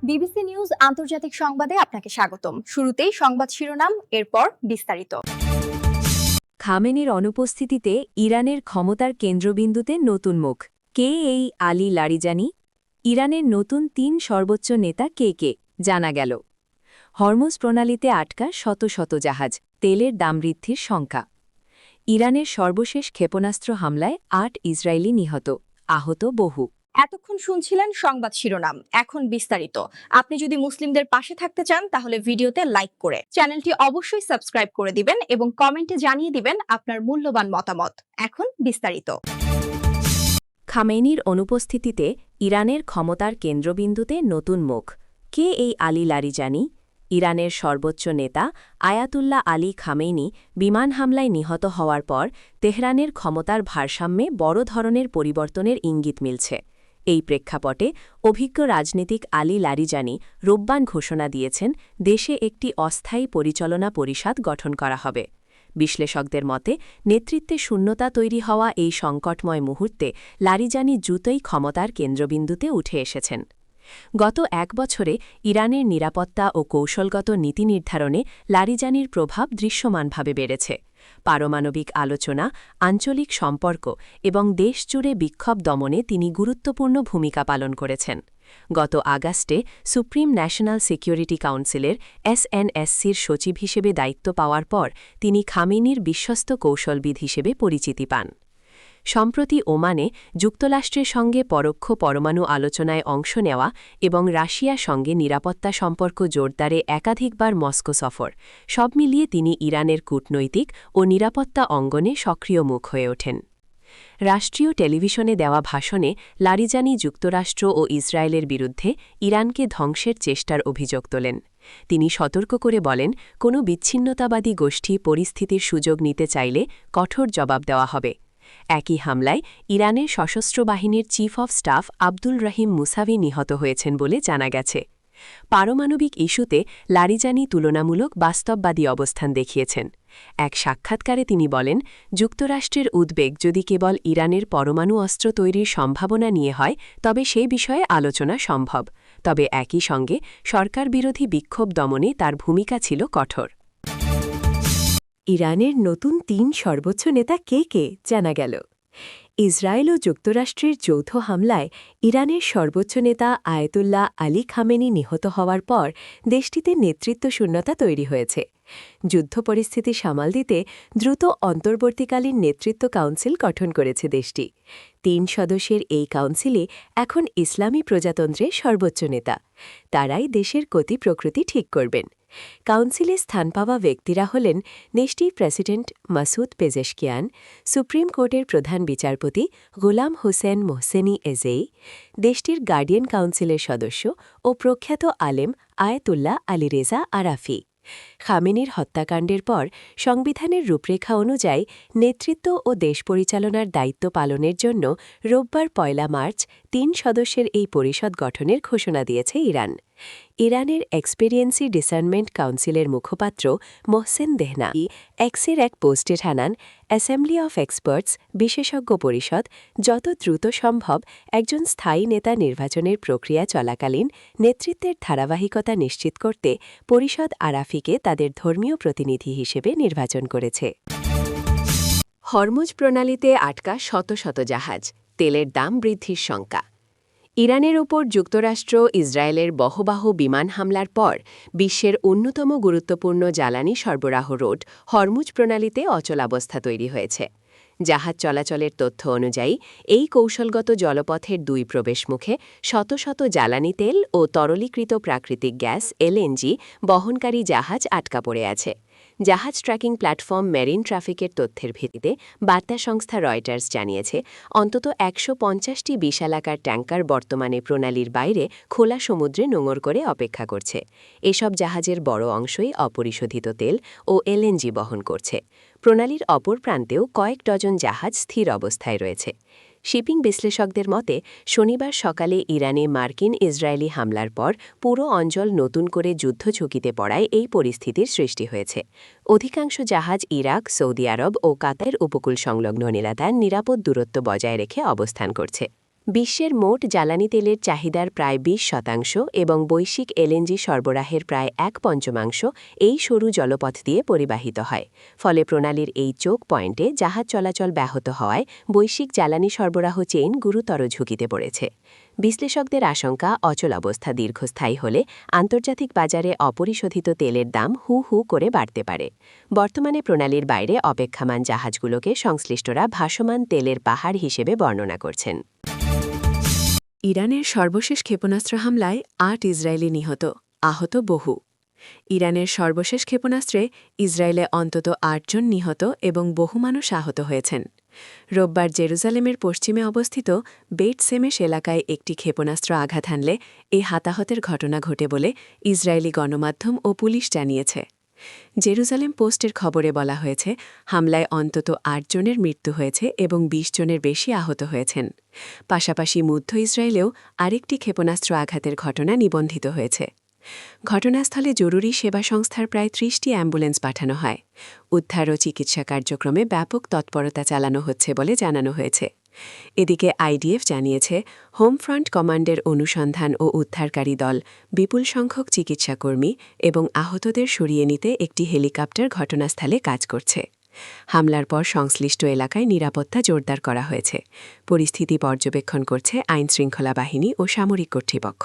BBC news আন্তর্জাতিক সংবাদে আপনাকে স্বাগতম। শুরুতেই সংবাদ শিরোনাম, এরপর বিস্তারিত। খামেনির অনুপস্থিতিতে ইরানের ক্ষমতার কেন্দ্রবিন্দুতে নতুন মুখ। কে এই আলী লারিজানি? ইরানের নতুন ৩ সর্বোচ্চ নেতা কে কে জানা গেল। হরমুজ প্রণালীতে আটকা শত শত জাহাজ, তেলের দাম বৃদ্ধির শঙ্কা। ইরানের সর্বশেষ ক্ষেপণাস্ত্র হামলায় ৮ ইসরায়েলি নিহত, আহত বহু। এতক্ষণ শুনছিলেন সংবাদ শিরোনাম, এখন বিস্তারিত। আপনি যদি মুসলিমদের পাশে থাকতে চান তাহলে ভিডিওতে লাইক করে চ্যানেলটি অবশ্যই সাবস্ক্রাইব করে দিবেন এবং কমেন্টে জানিয়ে দিবেন আপনার মূল্যবান মতামত। এখন বিস্তারিত। খামেনির অনুপস্থিতিতে ইরানের ক্ষমতার কেন্দ্রবিন্দুতে নতুন মুখ। কে এই আলী লারিজানি? ইরানের সর্বোচ্চ নেতা আয়াতুল্লাহ আলী খামেনি বিমান হামলায় নিহত হওয়ার পর তেহরানের ক্ষমতার ভারসাম্যে বড় ধরনের পরিবর্তনের ইঙ্গিত মিলছে। এই প্রেক্ষাপটে অভিজ্ঞ রাজনীতিক আলী লারিজানি রোববার ঘোষণা দিয়েছেন দেশে একটি অস্থায়ী পরিচালনা পরিষদ গঠন করা হবে। বিশ্লেষকদের মতে নেতৃত্বে শূন্যতা তৈরি হওয়া এই সংকটময় মুহূর্তে লারিজানি দ্রুতই ক্ষমতার কেন্দ্রবিন্দুতে উঠে এসেছেন। গত ১ বছরে ইরানের নিরাপত্তা ও কৌশলগত নীতি নির্ধারণে লারিজানির প্রভাব দৃশ্যমানভাবে বেড়েছে। পারমাণবিক আলোচনা, আঞ্চলিক সম্পর্ক এবং দেশজুড়ে বিক্ষোভ দমনে তিনি গুরুত্বপূর্ণ ভূমিকা পালন করেছেন। গত আগস্টে সুপ্রিম ন্যাশনাল সিকিউরিটি কাউন্সিলের SNSCর সচিব হিসেবে দায়িত্ব পাওয়ার পর তিনি খামেনির বিশ্বস্ত কৌশলবিদ হিসেবে পরিচিতি পান। সম্প্রতি ওমানে যুক্তরাষ্ট্রের সঙ্গে পরোক্ষ পরমাণু আলোচনায় অংশ নেওয়া এবং রাশিয়ার সঙ্গে নিরাপত্তা সম্পর্ক জোরদারে একাধিকবার মস্কো সফর, সব মিলিয়ে তিনি ইরানের কূটনৈতিক ও নিরাপত্তা অঙ্গনে সক্রিয় মুখ হয়ে ওঠেন। রাষ্ট্রীয় টেলিভিশনে দেওয়া ভাষণে লারিজানি যুক্তরাষ্ট্র ও ইসরায়েলের বিরুদ্ধে ইরানকে ধ্বংসের চেষ্টার অভিযোগ তোলেন। তিনি সতর্ক করে বলেন, কোনো বিচ্ছিন্নতাবাদী গোষ্ঠী পরিস্থিতির সুযোগ নিতে চাইলে কঠোর জবাব দেওয়া হবে। একই হামলায় ইরানের সশস্ত্র বাহিনীর chief of staff Abdul Rahim Musavi নিহত হয়েছেন বলে জানা গেছে। পারমাণবিক ইস্যুতে লারিজানি তুলনামূলক বাস্তববাদী অবস্থান দেখিয়েছেন। এক সাক্ষাৎকারে তিনি বলেন, যুক্তরাষ্ট্রের উদ্বেগ যদি কেবল ইরানের পরমাণু অস্ত্র তৈরির সম্ভাবনা নিয়ে হয় তবে সে বিষয়ে আলোচনা সম্ভব, তবে একই সঙ্গে সরকার বিরোধী বিক্ষোভ দমনে তার ভূমিকা ছিল কঠোর। ইরানের নতুন ৩ সর্বোচ্চ নেতা কে কে জানা গেল। ইসরায়েল ও যুক্তরাষ্ট্রের যৌথ হামলায় ইরানের সর্বোচ্চ নেতা আয়াতুল্লাহ আলী খামেনি নিহত হওয়ার পর দেশটিতে নেতৃত্ব শূন্যতা তৈরি হয়েছে। যুদ্ধ পরিস্থিতি সামাল দিতে দ্রুত অন্তর্বর্তীকালীন নেতৃত্ব কাউন্সিল গঠন করেছে দেশটি। ৩ সদস্যের এই কাউন্সিলে এখন ইসলামী প্রজাতন্ত্রের সর্বোচ্চ নেতা। তারাই দেশের গতি প্রকৃতি ঠিক করবেন। কাউন্সিলে স্থান পাওয়া ব্যক্তিরা হলেন দেশটির প্রেসিডেন্ট মাসুদ পেজেশকিয়ান, সুপ্রিম কোর্টের প্রধান বিচারপতি গোলাম হোসেন মোহসেনি এজেই, দেশটির গার্ডিয়ান কাউন্সিলের সদস্য ও প্রখ্যাত আলেম আয়াতুল্লাহ আলী রেজা আরাফি। খামেনির হত্যাকাণ্ডের পর সংবিধানের রূপরেখা অনুযায়ী নেতৃত্ব ও দেশ পরিচালনার দায়িত্ব পালনের জন্য রোববার ১ মার্চ ৩ সদস্যের এই পরিষদ গঠনের ঘোষণা দিয়েছে ইরান। ইরানের এক্সপেরিয়েন্সি ডিসার্নমেন্ট কাউন্সিলের মুখপাত্র মোহসেন দেহনাই এক্সের এক পোস্টে জানান, অ্যাসেম্বলি অফ এক্সপার্টস বিশেষজ্ঞ পরিষদ যত দ্রুত সম্ভব একজন স্থায়ী নেতা নির্বাচনের প্রক্রিয়া চলাকালীন নেতৃত্বের ধারাবাহিকতা নিশ্চিত করতে পরিষদ আরাফিকে তাদের ধর্মীয় প্রতিনিধি হিসেবে নির্বাচন করেছে। হরমুজ প্রণালীতে আটকা শত শত জাহাজ, তেলের দাম বৃদ্ধির শঙ্কা। ইরানের ওপর যুক্তরাষ্ট্র ইসরায়েলের বহবাহু বিমান হামলার পর বিশ্বের অন্যতম গুরুত্বপূর্ণ জ্বালানি সরবরাহ রোড হরমুজ প্রণালীতে অচলাবস্থা তৈরি হয়েছে। জাহাজ চলাচলের তথ্য অনুযায়ী এই কৌশলগত জলপথের ২ প্রবেশমুখে শত শত জ্বালানি তেল ও তরলীকৃত প্রাকৃতিক গ্যাস LNG বহনকারী জাহাজ আটকা পড়ে আছে। জাহাজ ট্র্যাকিং প্ল্যাটফর্ম মেরিন ট্রাফিকের তথ্যের ভিত্তিতে বার্তা সংস্থা রয়টার্স জানিয়েছে, অন্তত ১৫০টি বিশালাকার ট্যাঙ্কার বর্তমানে প্রণালীর বাইরে খোলা সমুদ্রে নোঙর করে অপেক্ষা করছে। এসব জাহাজের বড় অংশই অপরিশোধিত তেল ও LNG বহন করছে। প্রণালীর অপর প্রান্তেও কয়েক ডজন জাহাজ স্থির অবস্থায় রয়েছে। শিপিং বিশ্লেষকদের মতে শনিবার সকালে ইরানে মার্কিন ইসরায়েলি হামলার পর পুরো অঞ্চল নতুন করে যুদ্ধ ঝুঁকিতে পড়ায় এই পরিস্থিতির সৃষ্টি হয়েছে। অধিকাংশ জাহাজ ইরাক, সৌদি আরব ও কাতার উপকূল সংলগ্ন এলাকায় নিরাপদ দূরত্ব বজায় রেখে অবস্থান করছে। বিশ্বের মোট জ্বালানি তেলের চাহিদার প্রায় ২০% এবং বৈশ্বিক এলএনজি সরবরাহের প্রায় ১/৫ এই সরু জলপথ দিয়ে পরিবাহিত হয়। ফলে প্রণালীর এই চোক পয়েন্টে জাহাজ চলাচল ব্যাহত হওয়ায় বৈশ্বিক জ্বালানি সরবরাহ চেইন গুরুতর ঝুঁকিতে পড়েছে। বিশ্লেষকদের আশঙ্কা, অচল অবস্থা দীর্ঘস্থায়ী হলে আন্তর্জাতিক বাজারে অপরিশোধিত তেলের দাম হু হু করে বাড়তে পারে। বর্তমানে প্রণালীর বাইরে অপেক্ষমান জাহাজগুলোকে সংশ্লিষ্টরা ভাসমান তেলের পাহাড় হিসেবে বর্ণনা করছেন। ইরানের সর্বশেষ ক্ষেপণাস্ত্র হামলায় ৮ ইসরায়েলি নিহত, আহত বহু। ইরানের সর্বশেষ ক্ষেপণাস্ত্রে ইসরায়েলে অন্তত ৮ জন নিহত এবং বহু মানুষ আহত হয়েছেন। রোববার জেরুজালেমের পশ্চিমে অবস্থিত বেট সেমেশ এলাকায় একটি ক্ষেপণাস্ত্র আঘাত হানলে এই হতাহতের ঘটনা ঘটে বলে ইসরায়েলি গণমাধ্যম ও পুলিশ জানিয়েছে। জেরুজালেম পোস্টের খবরে বলা হয়েছে, হামলায় অন্তত ৮ জনের মৃত্যু হয়েছে এবং ২০ জনের বেশি আহত হয়েছেন। পাশাপাশি মধ্য ইসরায়েলেও আরেকটি ক্ষেপণাস্ত্র আঘাতের ঘটনা নিবন্ধিত হয়েছে। ঘটনাস্থলে জরুরি সেবা সংস্থার প্রায় ৩০টি অ্যাম্বুলেন্স পাঠানো হয়। উদ্ধার ও চিকিৎসা কার্যক্রমে ব্যাপক তৎপরতা চালানো হচ্ছে বলে জানানো হয়েছে। এদিকে আইডিএফ জানিয়েছে, হোম ফ্রন্ট কমান্ডের অনুসন্ধান ও উদ্ধারকারী দল, বিপুল সংখ্যক চিকিৎসাকর্মী এবং আহতদের সরিয়ে নিতে একটি হেলিকপ্টার ঘটনাস্থলে কাজ করছে। হামলার পর সংশ্লিষ্ট এলাকায় নিরাপত্তা জোরদার করা হয়েছে। পরিস্থিতি পর্যবেক্ষণ করছে আইনশৃঙ্খলা বাহিনী ও সামরিক কর্তৃপক্ষ।